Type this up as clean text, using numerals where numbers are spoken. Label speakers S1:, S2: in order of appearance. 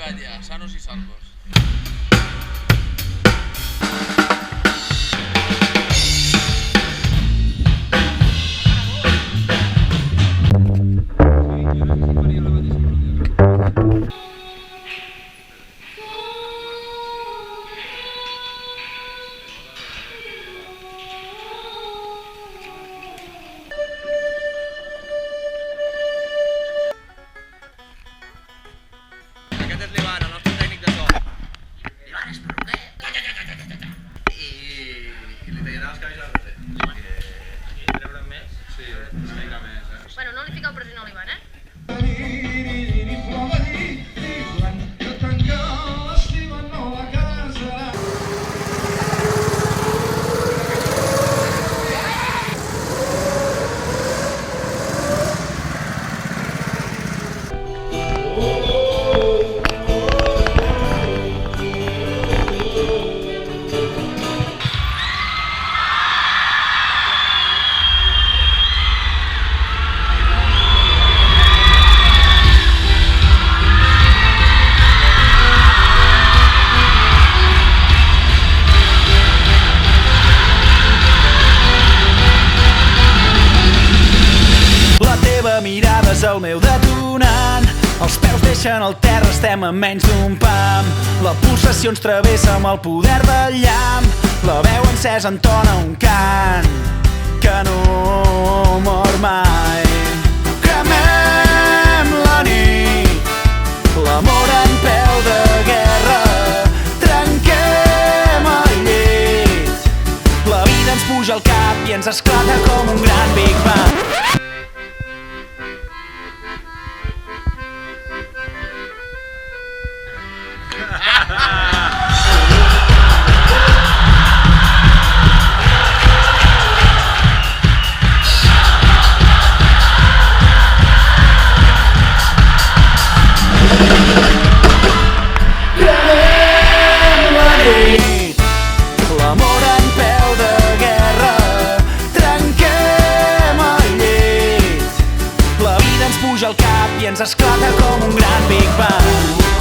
S1: arribat ja, sanos i salvos.
S2: Aquest és l'Ivan, el nostre tècnic de so. L'Ivan és perruquer. I li tallarà els cabells a la rata. Aquí treure'n més? Sí, una mica més.
S3: Bueno, no li fiqueu pressió a l'Ivan, eh?
S4: Mirada és el meu detonant, els peus deixen el terra, estem a menys d'un pam. La pulsació ens travessa amb el poder del llamp, la veu encesa entona un cant que no mor mai. Cremem la nit, l'amor en peu de guerra, trenquem el llit, la vida ens puja al cap i ens esclata com un gran Big Bang. L'amor en peu de guerra, trenquem el llit, la vida ens puja al cap i ens esclata com un gran Big Bang.